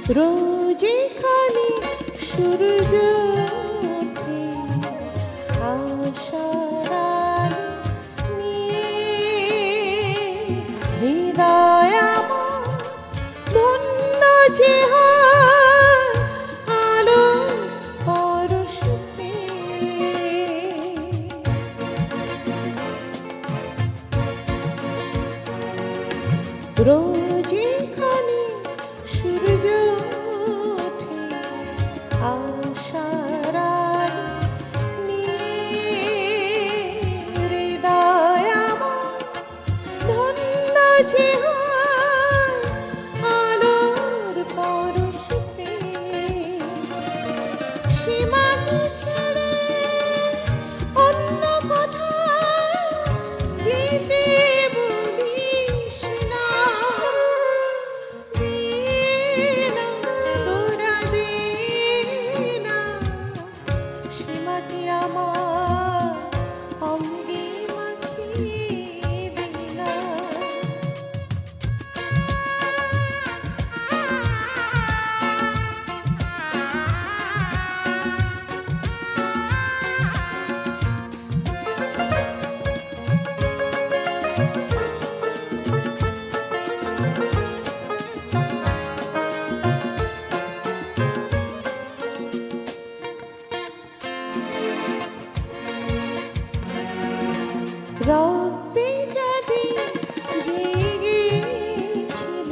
রোজে খালি সূর্য ওঠে আশার আলো নিয়ে, হৃদয় আমার ধন্য যে হয় আলো পরশ পেয়ে। রোজে খালি সূর্য ওঠে আশার আলো নিয়ে, হৃদয় আমার ধন্য যে হয় আলোর পরশ পেয়ে। সীমাকে ছেড়ে অন্য কোথায় যেতে বলিস না, দে না তোরা দে না, সীমাটি আমার অঙ্গে মাখিয়ে দে না। রক্তে যদি জেগেছিল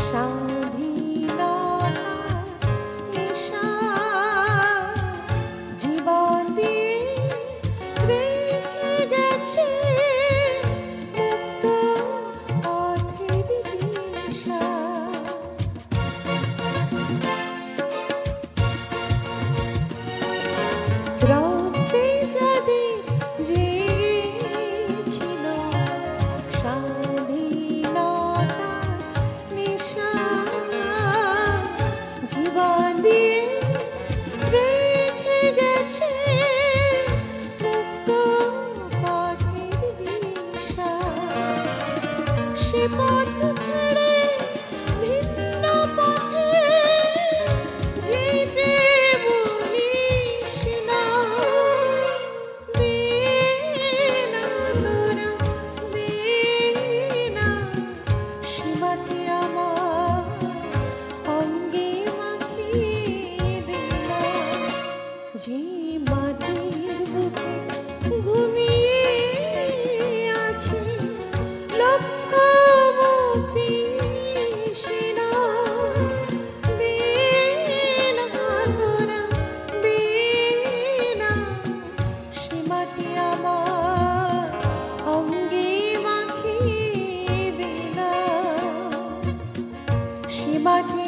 স্বাধীনতার নেশা, জীবন দিয়ে রেখে গেছে মুক্ত পথের দিশা। রক্তে যদি জেগেছিল স্বাধীনতার নেশা, জীবন দিয়ে রেখে গেছে মুক্ত পথের দিশা। সে পথ ছেড়ে ভিন্ন পথে যেতে বলিস না, দে না তোরা দে না, সীমাটি আমার অঙ্গে মাখিয়ে দে না। যে মাটির বুকে ঘুমিয়ে আছে লক্ষ মুক্তি সেনা, দে না তোরা দে না, সীমাটি আমার অঙ্গে মাখিয়ে দে না, সীমাটি